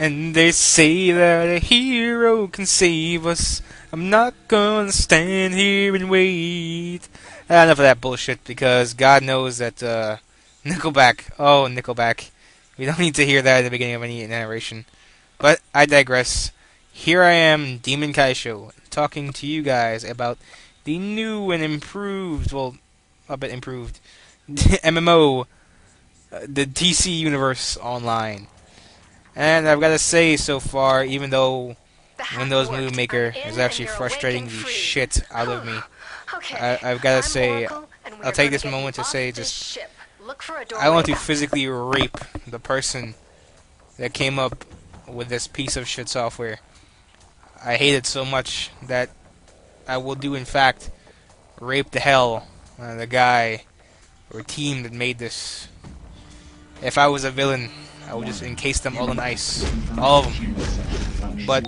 And they say that a hero can save us. I'm not gonna stand here and wait. Enough of that bullshit, because God knows that Nickelback. Oh, Nickelback. We don't need to hear that at the beginning of any narration. But I digress. Here I am, Demon Kaisho, talking to you guys about the new and improved, well, a bit improved, MMO, the DC Universe Online. And I've got to say, so far, even though Windows Movie Maker is actually frustrating the shit out of me, I've got to say, I'll take this moment to say, just, I want to physically rape the person that came up with this piece of shit software. I hate it so much that I will do, in fact, rape the hell out of the guy or team that made this. If I was a villain, I would just encase them all in ice. All of them. But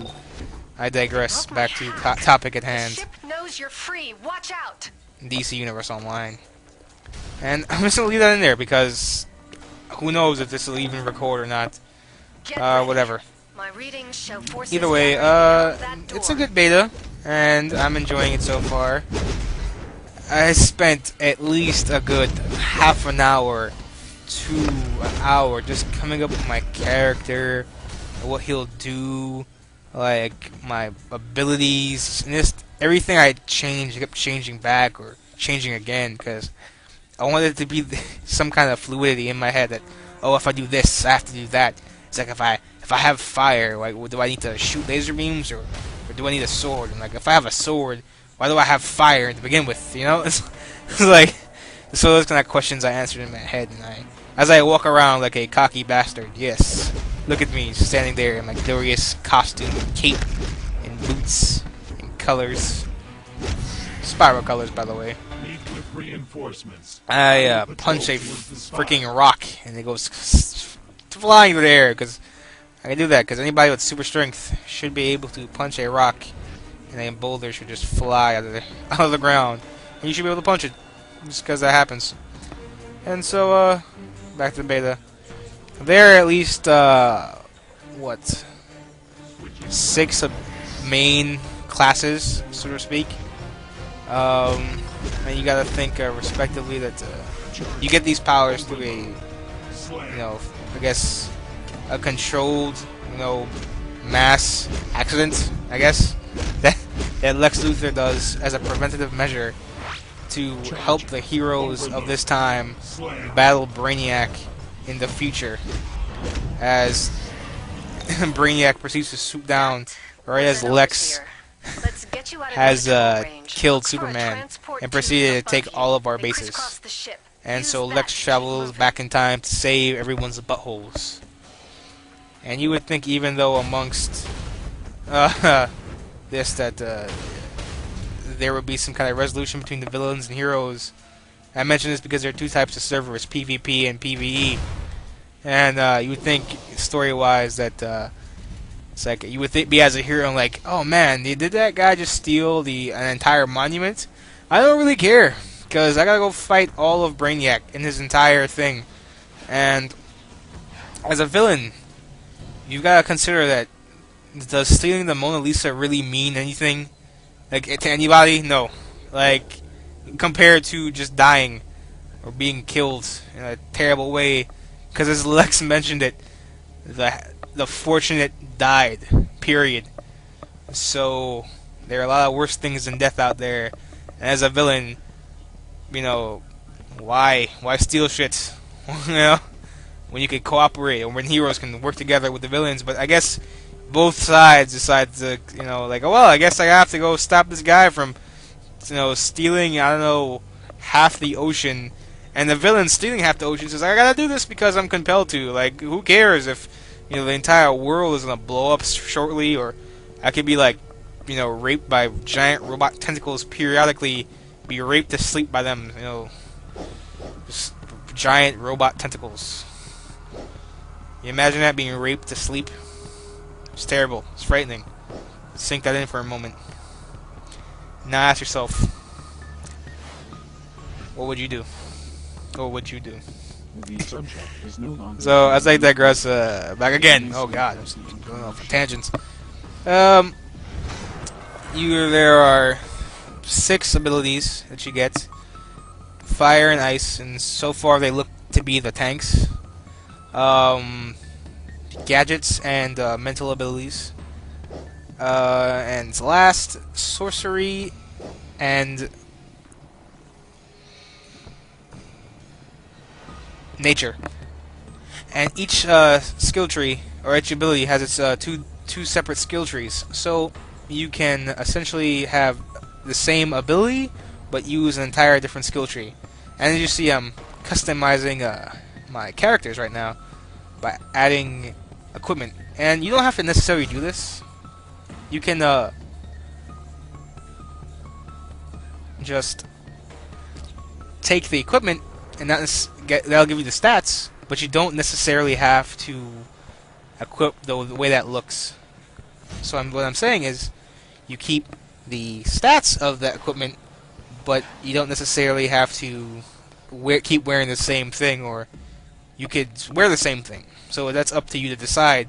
I digress. Back to topic at hand. The ship knows you're free. Watch out. DC Universe Online. And I'm just gonna leave that in there because who knows if this will even record or not. Whatever. My readings show forces Either way, it's a good beta, and I'm enjoying it so far. I spent at least a good half an hour to an hour just coming up with my character, what he'll do, like my abilities, and just everything I changed. I kept changing back or changing again because I wanted it to be some kind of fluidity in my head that, oh, if I do this, I have to do that. It's like if I have fire, like, do I need to shoot laser beams or do I need a sword? And like, if I have a sword, why do I have fire to begin with? You know, it's like, so those kind of questions I answered in my head, and as I walk around like a cocky bastard, yes, look at me standing there in my glorious costume, and cape, and boots, and colors, spiral colors, by the way. I punch a freaking rock, and it goes flying through the air, because I can do that, because anybody with super strength should be able to punch a rock, and a boulder should just fly out of the ground, and you should be able to punch it, just because that happens. And so, back to the beta. There are at least, what, 6 main classes, so to speak. And you gotta think, respectively, that you get these powers through a, you know, I guess, a controlled, you know, mass accident, I guess, that Lex Luthor does as a preventative measure to help the heroes of this time battle Brainiac in the future, as Brainiac proceeds to swoop down right as Lex has killed Superman and proceeded to take all of our bases. And so Lex travels back in time to save everyone's buttholes. And you would think, even though amongst this that there would be some kind of resolution between the villains and heroes. I mention this because there are 2 types of servers, PvP and PvE. And you would think, story-wise, that it's like you would be as a hero and like, oh man, did that guy just steal an entire monument? I don't really care, because I gotta go fight all of Brainiac in his entire thing. And as a villain, you've gotta consider that, does stealing the Mona Lisa really mean anything? Like, to anybody? No. Like, compared to just dying or being killed in a terrible way, because as Lex mentioned it, the fortunate died, period. So there are a lot of worse things than death out there, and as a villain, you know, why steal shit? You know, when you could cooperate, or when heroes can work together with the villains. But I guess both sides decide to, you know, like, oh, well, I guess I have to go stop this guy from, you know, stealing, I don't know, half the ocean. And the villain stealing half the ocean says, I gotta do this because I'm compelled to. Like, who cares if, you know, the entire world is gonna blow up shortly, or I could be, like, you know, raped by giant robot tentacles periodically, be raped to sleep by them, you know, just giant robot tentacles. You imagine that, being raped to sleep? It's terrible. It's frightening. Sink that in for a moment. Now ask yourself, what would you do? What would you do? The subject is no longer. So as I digress, back again. Oh God, I'm just going off on tangents. Um, there are 6 abilities that you get: fire and ice, and so far they look to be the tanks. Gadgets and mental abilities. And last, sorcery and nature. And each skill tree or each ability has its two separate skill trees. So you can essentially have the same ability but use an entire different skill tree. And as you see, I'm customizing my characters right now by adding equipment. And you don't have to necessarily do this. You can just take the equipment and that'll give you the stats, but you don't necessarily have to equip the way that looks. So what I'm saying is, you keep the stats of that equipment, but you don't necessarily have to keep wearing the same thing, or you could wear the same thing. So that's up to you to decide.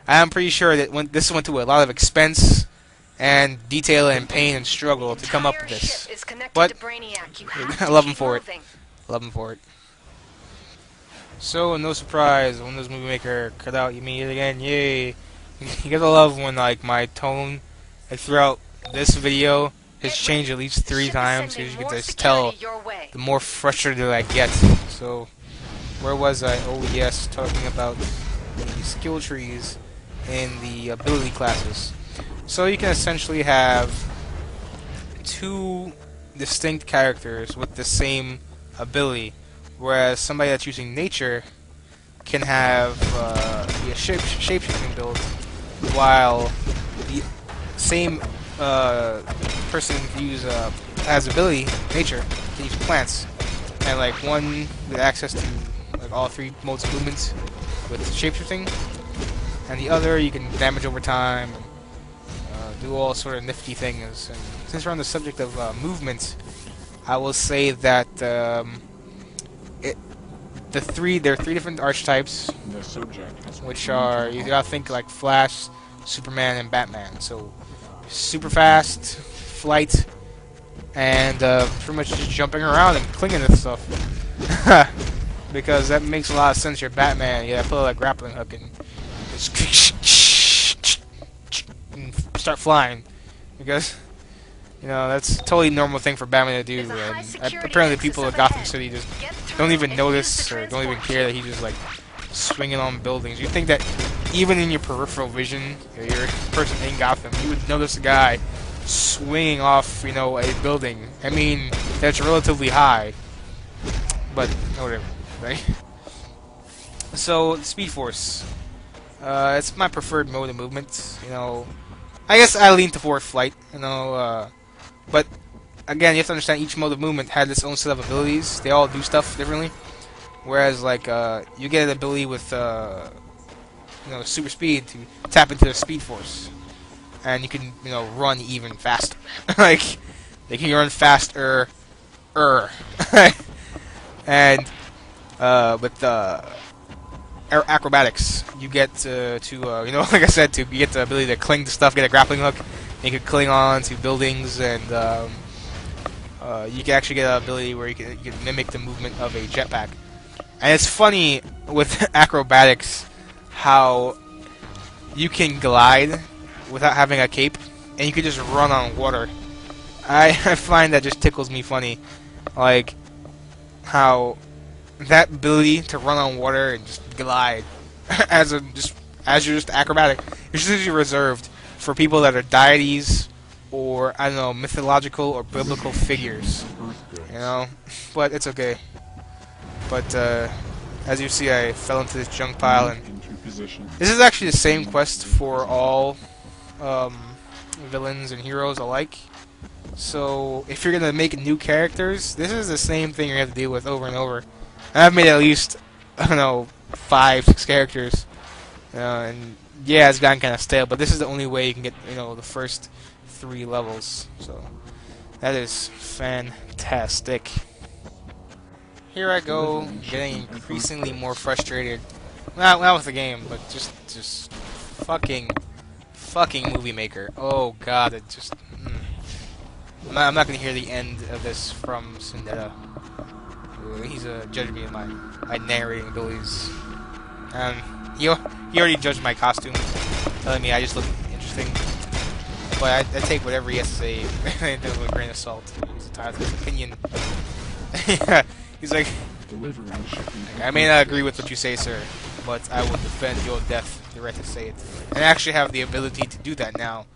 I'm pretty sure that this went to a lot of expense and detail and pain and struggle to come up with this. But I love them for it. Love them for it. So, no surprise, Windows Movie Maker cut out you mean it again, yay! You gotta love when like my tone throughout this video has changed at least 3 times, because you can just tell the more frustrated I get. So, where was I? Oh yes, talking about the skill trees in the ability classes. So you can essentially have 2 distinct characters with the same ability, whereas somebody that's using nature can have be a shape-shifting build, while the same person has ability nature can use plants, and like one with access to like all 3 modes of movement with shapeshifting, and the other you can damage over time and do all sort of nifty things. And since we're on the subject of movement, I will say that there are 3 different archetypes, which are, you gotta think like Flash, Superman, and Batman. So super fast, flight, and pretty much just jumping around and clinging to stuff. Because that makes a lot of sense. You're Batman, yeah, put a grappling hook and just and start flying, because you know that's a totally normal thing for Batman to do. And apparently people in Gotham City just don't even notice or don't even care that he's just like swinging on buildings. You think that even in your peripheral vision, you're a person in Gotham, you would notice a guy swinging off, you know, a building. I mean, that's relatively high, but whatever, right? So, Speed Force. It's my preferred mode of movement. You know, I guess I lean toward flight. You know, but again, you have to understand each mode of movement has its own set of abilities. They all do stuff differently. Whereas, like, you get an ability with, you know, super speed to tap into the Speed Force, and you can, you know, run even faster. Like, they can run faster, and with acrobatics, you get to you know, like I said, you get the ability to cling to stuff, get a grappling hook, and you can cling on to buildings, and you can actually get an ability where you can mimic the movement of a jetpack. And it's funny with acrobatics how you can glide without having a cape, and you can just run on water. I find that just tickles me funny, like how that ability to run on water and just glide as you're just acrobatic is usually reserved for people that are deities or, I don't know, mythological or biblical figures, you know. But it's okay. But as you see, I fell into this junk pile, and this is actually the same quest for all villains and heroes alike. So if you're gonna make new characters, this is the same thing you have to deal with over and over. And I've made at least, I don't know, 5, 6 characters, and yeah, it's gotten kind of stale. But this is the only way you can get, you know, the first 3 levels. So that is fantastic. here I go, getting increasingly more frustrated. Not with the game, but just fucking movie maker. Oh god, it just. I'm not gonna hear the end of this from Sundeta. He's judging me on my narrating abilities. He already judged my costume, telling me I just look interesting. But I take whatever he has to say with a grain of salt. He's entitled to his opinion. He's like, I may not agree with what you say, sir, but I will defend your death, the right to say it. And I actually have the ability to do that now.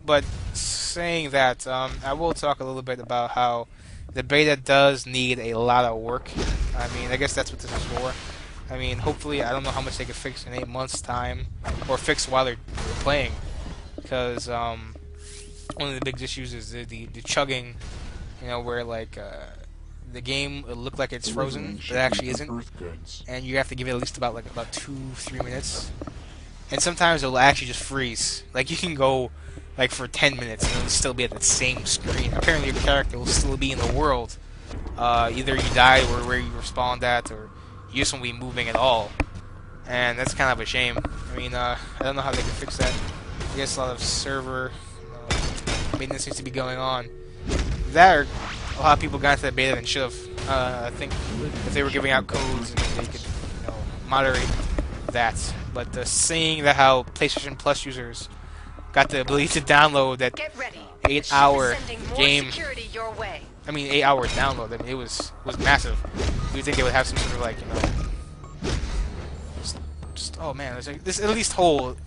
But saying that, I will talk a little bit about how the beta does need a lot of work. I mean, I guess that's what this is for. I mean, hopefully, I don't know how much they can fix in 8 months' time, or fix while they're playing, because one of the big issues is the chugging, you know, where like the game will look like it's frozen, but it actually isn't, and you have to give it at least about 2-3 minutes, and sometimes it'll actually just freeze. Like you can go like for 10 minutes and it'll still be at the same screen. Apparently your character will still be in the world. Either you die or where you respawned at, or you just won't be moving at all. And that's kind of a shame. I mean, I don't know how they can fix that. I guess a lot of server maintenance seems to be going on. That, or a lot of people got into the beta and should have. I think if they were giving out codes, and they could, you know, moderate that. But seeing that how PlayStation Plus users got the ability to download that 8-hour game. I mean, 8 hours download. I mean, it was massive. Do you think they would have some sort of like, you know, just oh man, there's like this at least hold.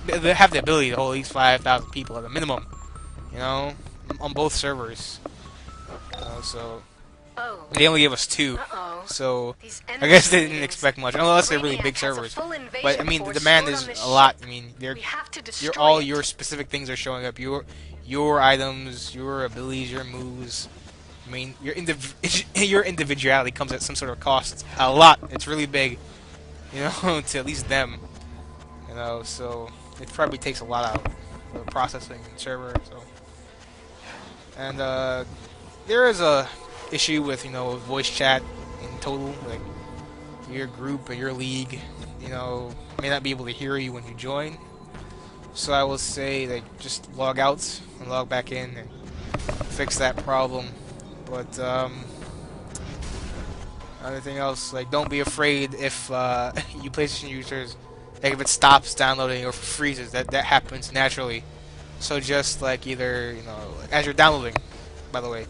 They have the ability to hold at least 5,000 people at a minimum, you know, on both servers. So they only gave us 2, so I guess they didn't expect much, unless they're really big servers. But I mean, the demand is a lot. I mean, all your specific things are showing up. Your items, your abilities, your moves. I mean, your individuality comes at some sort of cost. A lot. It's really big, you know, to at least them. You know, so it probably takes a lot out of the processing and server. So, and there is a issue with, you know, voice chat in total. Like your group or your league, you know, may not be able to hear you when you join. So I will say, like, just log out and log back in and fix that problem. But anything else, like, don't be afraid if you PlayStation users, like, if it stops downloading or freezes. That happens naturally. So just like either, you know, as you're downloading, by the way,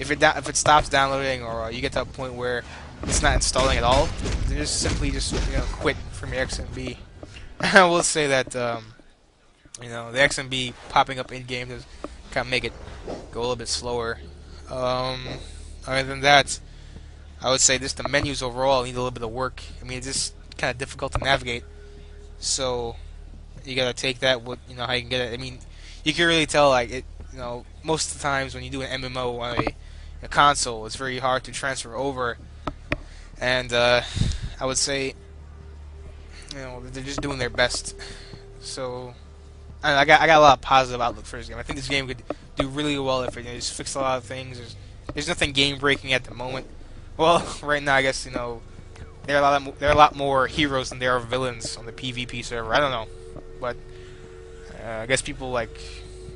if it stops downloading or you get to a point where it's not installing at all, then just simply you know, quit from your XMB. I will say that you know, the XMB popping up in game does kind of make it go a little bit slower. Other than that, I would say just the menus overall need a little bit of work. I mean, it's just kind of difficult to navigate. So you gotta take that with, you know, how you can get it. I mean, you can really tell, like, it, you know, most of the times when you do an MMO on a console, it's very hard to transfer over. And I would say, you know, they're just doing their best. So I got a lot of positive outlook for this game. I think this game could do really well if it, you know, just fix a lot of things. There's nothing game breaking at the moment. Well, right now I guess, you know, there are a lot more heroes than there are villains on the PvP server. I don't know, but I guess people like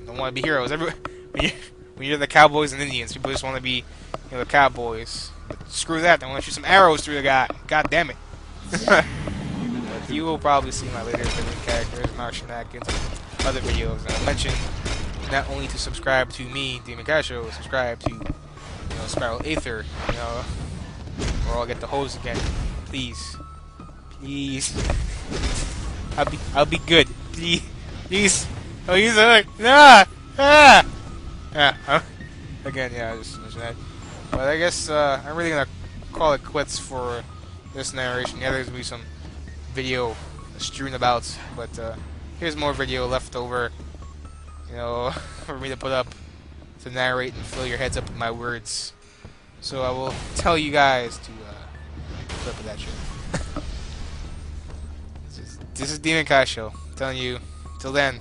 don't want to be heroes. When you're the cowboys and Indians, people just want to be, you know, the cowboys. But screw that! They want to shoot some arrows through the guy. God damn it! You will probably see my later villain characters, Mark Shenanigans, and other videos. And I mentioned not only to subscribe to me, Demon Casho, subscribe to, you know, Spiral Aether, you know, or I'll get the hose again. Please, please. I'll be good. Please. Oh, he's like, nah, ah. Yeah. Again, yeah, I just mentioned that. But I guess I'm really gonna call it quits for this narration. Yeah, there's gonna be some video strewn about, but here's more video left over, you know, for me to put up to narrate and fill your heads up with my words. So I will tell you guys to put up with that shit. This is Demon Kasho telling you, till then,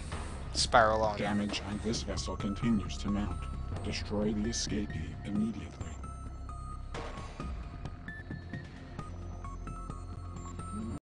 spiral on. Damage on this vessel continues to mount. Destroy the escapee immediately.